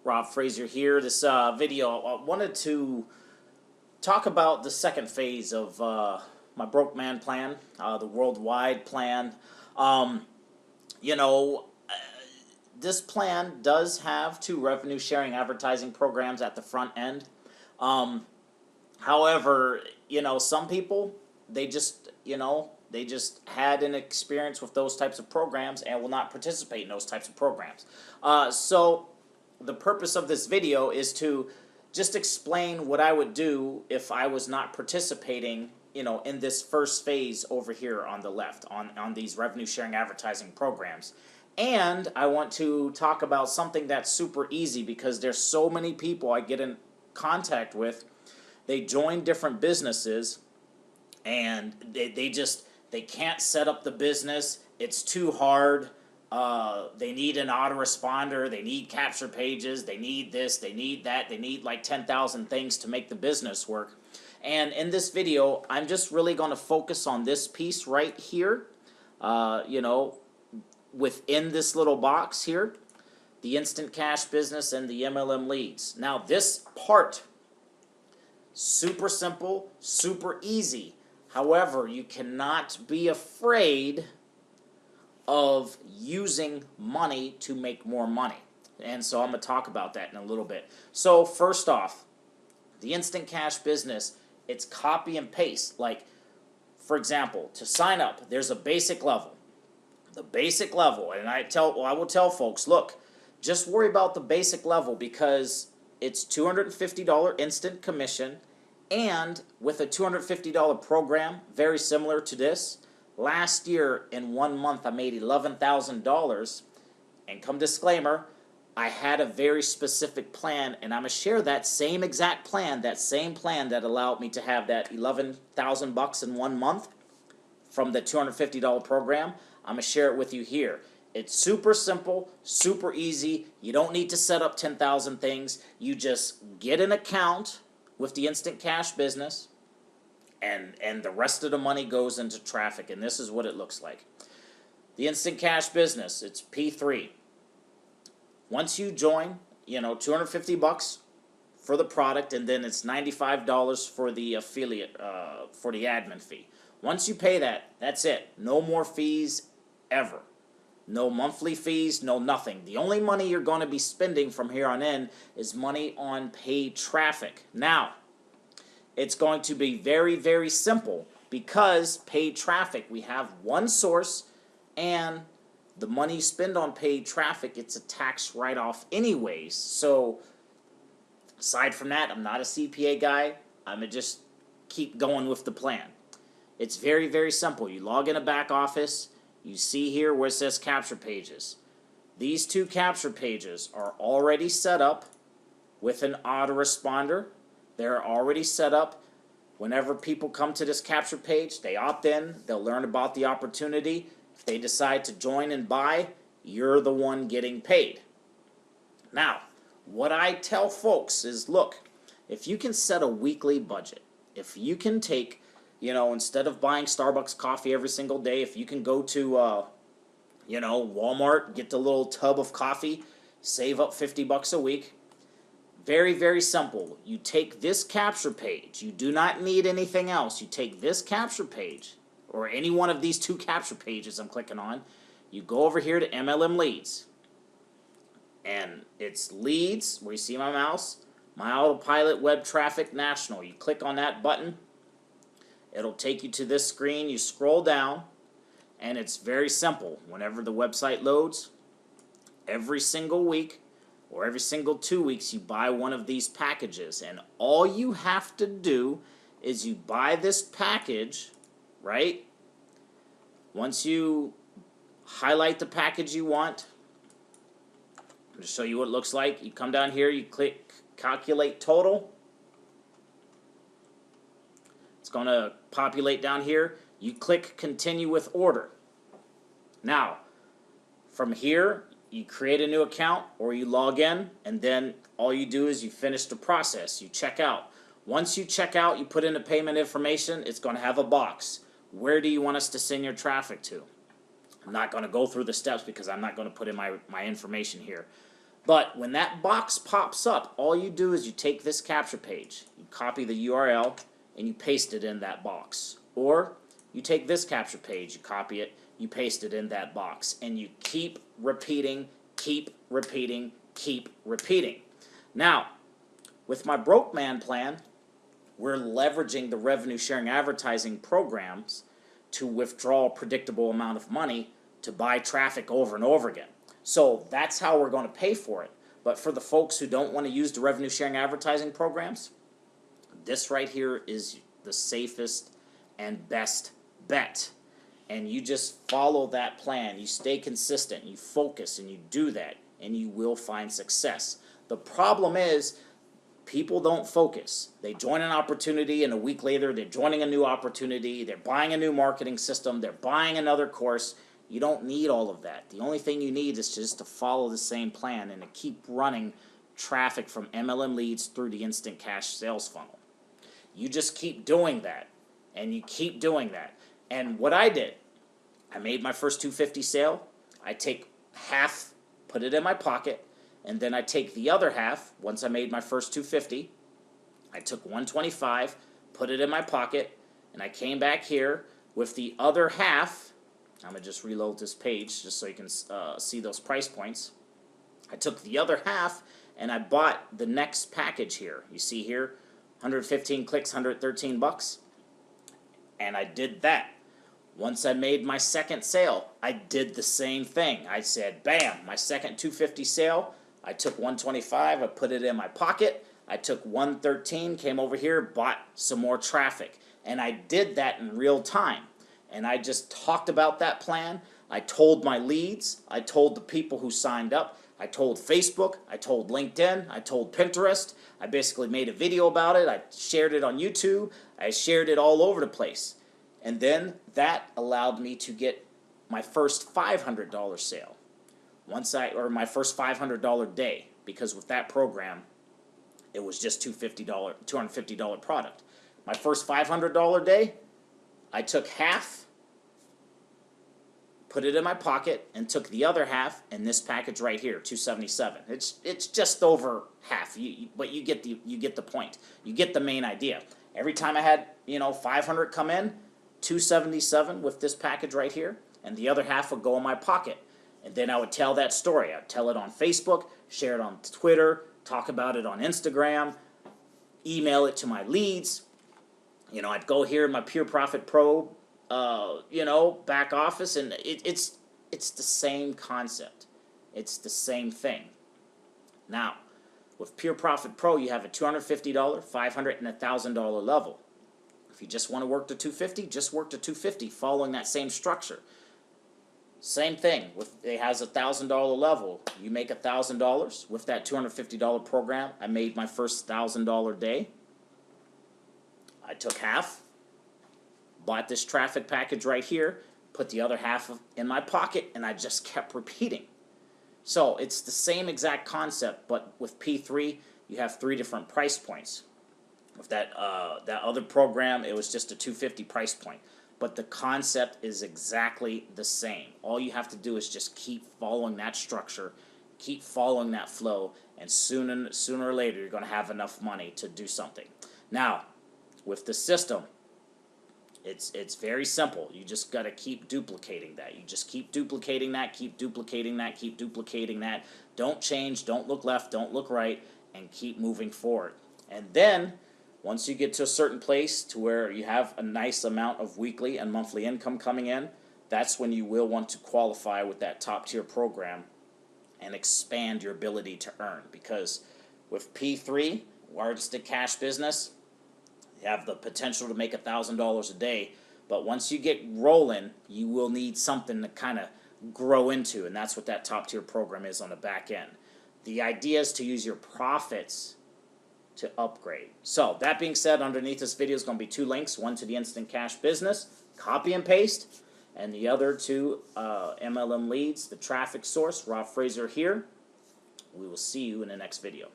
Rob Fraser here. This video, I wanted to talk about the second phase of my Broke Man plan, the worldwide plan. Um, you know, this plan does have two revenue sharing advertising programs at the front end. Um, However, some people, they just had an experience with those types of programs and will not participate in those types of programs. So the purpose of this video is to just explain what I would do if I was not participating, in this first phase over here on the left, on these revenue sharing advertising programs. And I want to talk about something that's super easy because there's so many people I get in contact with. They join different businesses and they can't set up the business. It's too hard. They need an autoresponder. They need capture pages. They need this. They need that. They need like 10,000 things to make the business work. And in this video, I'm just really going to focus on this piece right here. Within this little box here, the instant cash business and the MLM leads. Now this part, super simple, super easy. However, you cannot be afraid of using money to make more money. And so I'm going to talk about that in a little bit. So first off, the instant cash business, it's copy and paste. Like, for example, to sign up, there's a basic level. The basic level, and I will tell folks, look, just worry about the basic level because it's $250 instant commission, and with a $250 program, very similar to this, last year in 1 month I made $11,000, and come disclaimer, I had a very specific plan, and I'm going to share that same exact plan, that same plan that allowed me to have that $11,000 in 1 month from the $250 program. I'm going to share it with you here. It's super simple, super easy. You don't need to set up 10,000 things. You just get an account with the instant cash business, and the rest of the money goes into traffic, and this is what it looks like. The instant cash business, it's P3. Once you join, $250 for the product, and then it's $95 for the affiliate, for the admin fee. Once you pay that, that's it. No more fees ever. No monthly fees, no nothing. The only money you're going to be spending from here on in is money on paid traffic. Now, it's going to be very, very simple because paid traffic, we have one source, and the money you spend on paid traffic, it's a tax write-off anyways. So, aside from that, I'm not a CPA guy. I'm going to just keep going with the plan. It's very, very simple. You log in a back office. You see here where it says capture pages. These two capture pages are already set up with an autoresponder. They're already set up. Whenever people come to this capture page, they opt in. They'll learn about the opportunity. If they decide to join and buy, you're the one getting paid. Now, what I tell folks is, look, if you can set a weekly budget, if you can take, instead of buying Starbucks coffee every single day, if you can go to, Walmart, get the little tub of coffee, save up $50 a week. Very, very simple. You take this capture page. You do not need anything else. You take this capture page, or any one of these two capture pages I'm clicking on. You go over here to MLM Leads. And it's Leads, where you see my mouse, My Autopilot Web Traffic National. You click on that button. It'll take you to this screen. You scroll down, and it's very simple. Whenever the website loads, every single week or every single 2 weeks, you buy one of these packages. And all you have to do is you buy this package, right? Once you highlight the package you want, I'm going to show you what it looks like. You come down here, you click Calculate Total. It's going to populate down here. You click Continue with Order. Now, from here, you create a new account or you log in, and then all you do is you finish the process. You check out. Once you check out, you put in the payment information. It's going to have a box. Where do you want us to send your traffic to? I'm not going to go through the steps because I'm not going to put in my information here. But when that box pops up, all you do is you take this capture page, you copy the URL, and you paste it in that box. Or you take this capture page, you copy it, you paste it in that box, and you keep repeating, keep repeating, keep repeating. Now, with my Broke Man plan, we're leveraging the revenue sharing advertising programs to withdraw a predictable amount of money to buy traffic over and over again. So that's how we're going to pay for it. But for the folks who don't want to use the revenue sharing advertising programs, this right here is the safest and best bet. And you just follow that plan. You stay consistent, you focus, and you do that, and you will find success. The problem is people don't focus. They join an opportunity, and a week later they're joining a new opportunity, they're buying a new marketing system, they're buying another course. You don't need all of that. The only thing you need is just to follow the same plan and to keep running traffic from MLM leads through the instant cash sales funnel. You just keep doing that, and you keep doing that. And what I did, I made my first 250 sale. I take half, put it in my pocket, and then I take the other half. Once I made my first 250, I took 125, put it in my pocket, and I came back here with the other half. I'm going to just reload this page just so you can see those price points. I took the other half and I bought the next package here. You see here, 115 clicks, 113 bucks. And I did that. Once I made my second sale, I did the same thing. I said, bam, my second 250 sale. I took 125, I put it in my pocket. I took 113, came over here, bought some more traffic. And I did that in real time. And I just talked about that plan. I told my leads. I told the people who signed up. I told Facebook. I told LinkedIn. I told Pinterest. I basically made a video about it. I shared it on YouTube. I shared it all over the place. And then that allowed me to get my first $500 sale. Or my first $500 day. Because with that program, it was just $250 product. My first $500 day, I took half, put it in my pocket, and took the other half in this package right here, $277. It's just over half, but you get the point. You get the main idea. Every time I had 500 come in, $277 with this package right here, and the other half would go in my pocket. And then I would tell that story. I'd tell it on Facebook, share it on Twitter, talk about it on Instagram, email it to my leads. I'd go here in my Pure Profit Pro, back office, and it's the same concept. It's the same thing. Now, with Pure Profit Pro, you have a $250, $500, and $1,000 level. If you just want to work to $250, just work to $250, following that same structure. Same thing. It has a $1,000 level. You make $1,000 with that $250 program. I made my first $1,000 day. I took half, bought this traffic package right here, put the other half in my pocket, and I just kept repeating. So it's the same exact concept, but with P3, you have 3 different price points. With that other program, it was just a $250 price point. But the concept is exactly the same. All you have to do is just keep following that structure, keep following that flow, and sooner or later, you're going to have enough money to do something. Now, with the system, it's very simple. You just got to keep duplicating that. You just keep duplicating that, keep duplicating that, keep duplicating that. Don't change, don't look left, don't look right, and keep moving forward. And then, once you get to a certain place to where you have a nice amount of weekly and monthly income coming in, that's when you will want to qualify with that top tier program and expand your ability to earn. Because with P3, Instant Cash Business, you have the potential to make $1,000 a day, but once you get rolling, you will need something to kind of grow into, and that's what that top tier program is on the back end. The idea is to use your profits to upgrade. So that being said, underneath this video is going to be 2 links, one to the Instant Cash Business, copy and paste, and the other to MLM Leads, the traffic source. Rob Fraser here. We will see you in the next video.